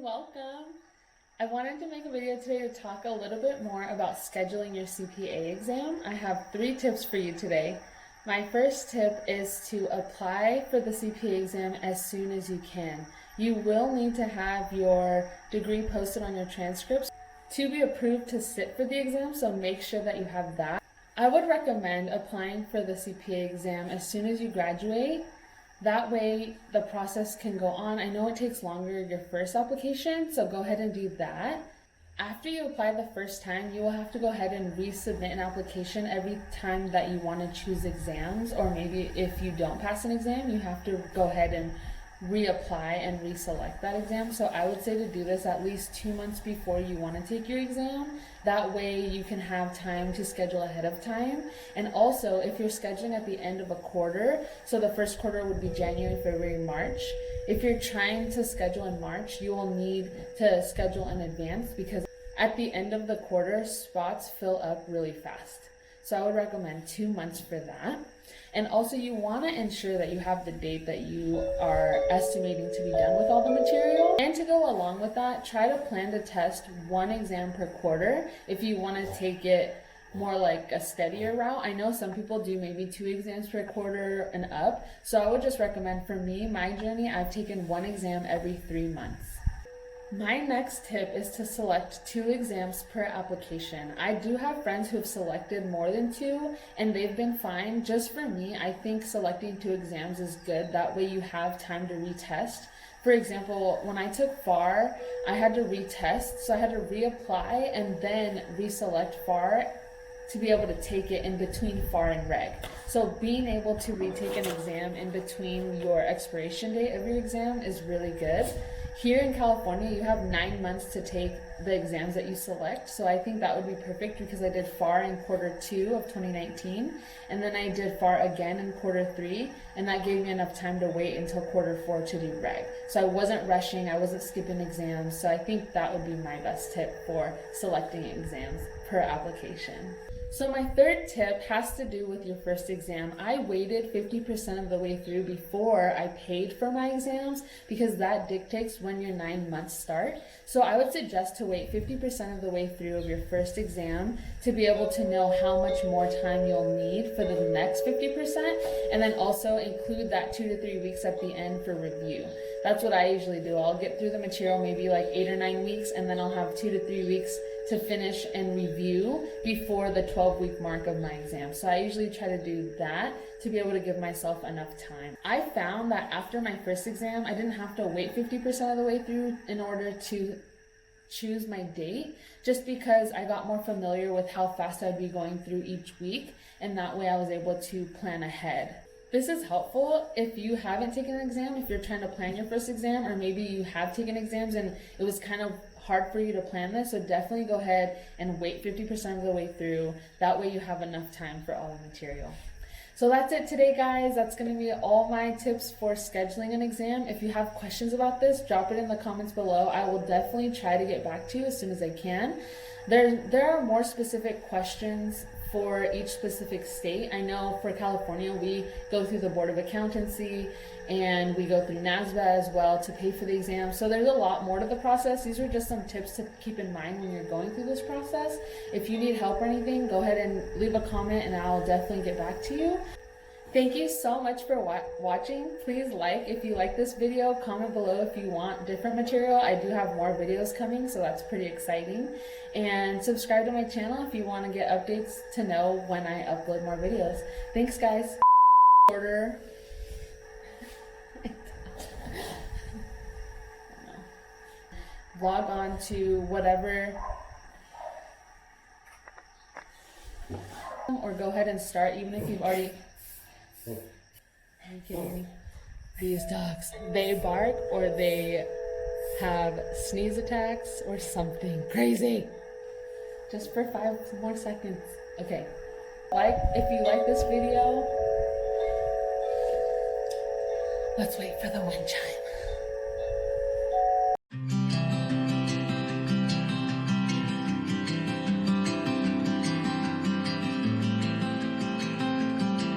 welcome. I wanted to make a video today to talk a little bit more about scheduling your CPA exam. I have 3 tips for you today. My first tip is to apply for the CPA exam as soon as you can. You will need to have your degree posted on your transcripts to be approved to sit for the exam, so make sure that you have that. I would recommend applying for the CPA exam as soon as you graduate. That way the process can go on. I know it takes longer your first application, so go ahead and do that. After you apply the first time, you will have to go ahead and resubmit an application every time that you want to choose exams, or maybe if you don't pass an exam, you have to go ahead and reapply and reselect that exam. So I would say to do this at least 2 months before you want to take your exam. That way you can have time to schedule ahead of time. And also, if you're scheduling at the end of a quarter, so the first quarter would be January, February, March. If you're trying to schedule in March, you will need to schedule in advance because at the end of the quarter, spots fill up really fast. So I would recommend 2 months for that. And also you want to ensure that you have the date that you are estimating to be done with all the material. And to go along with that, try to plan to test 1 exam per quarter if you want to take it more like a steadier route. I know some people do maybe 2 exams per quarter and up. So I would just recommend, for me, my journey, I've taken 1 exam every 3 months. My next tip is to select 2 exams per application. I do have friends who have selected more than 2 and they've been fine. Just for me, I think selecting 2 exams is good. That way you have time to retest. For example, when I took FAR, I had to retest, so I had to reapply and then reselect FAR to be able to take it in between FAR and Reg. So being able to retake an exam in between your expiration date of your exam is really good. Here in California, you have 9 months to take the exams that you select. So I think that would be perfect because I did FAR in quarter 2 of 2019, and then I did FAR again in quarter 3, and that gave me enough time to wait until quarter 4 to do Reg. So I wasn't rushing, I wasn't skipping exams. So I think that would be my best tip for selecting exams per application. So my third tip has to do with your first exam. I waited 50% of the way through before I paid for my exams because that dictates when your 9 months start. So I would suggest to wait 50% of the way through of your first exam to be able to know how much more time you'll need for the next 50%, and then also include that 2 to 3 weeks at the end for review. That's what I usually do. I'll get through the material maybe like 8 or 9 weeks, and then I'll have 2 to 3 weeks to finish and review before the 12-week mark of my exam. So I usually try to do that to be able to give myself enough time. I found that after my first exam, I didn't have to wait 50% of the way through in order to choose my date, just because I got more familiar with how fast I'd be going through each week, and that way I was able to plan ahead. This is helpful if you haven't taken an exam, if you're trying to plan your first exam, or maybe you have taken exams and it was kind of hard for you to plan this, so definitely go ahead and wait 50% of the way through. That way you have enough time for all the material. So that's it today, guys. That's going to be all my tips for scheduling an exam. If you have questions about this, drop it in the comments below. I will definitely try to get back to you as soon as I can. There are more specific questions for each specific state. I know for California, we go through the Board of Accountancy and we go through NASBA as well to pay for the exam. So there's a lot more to the process. These are just some tips to keep in mind when you're going through this process. If you need help or anything, go ahead and leave a comment and I'll definitely get back to you. Thank you so much for watching. Please like if you like this video, comment below if you want different material. I do have more videos coming, so that's pretty exciting. And subscribe to my channel if you want to get updates to know when I upload more videos. Thanks, guys. Order. Log on to whatever, or go ahead and start even if you've already. Are you kidding me? These dogs, they bark or they have sneeze attacks or something crazy. Just for 5 more seconds. Okay. If you like this video, let's wait for the wind chime.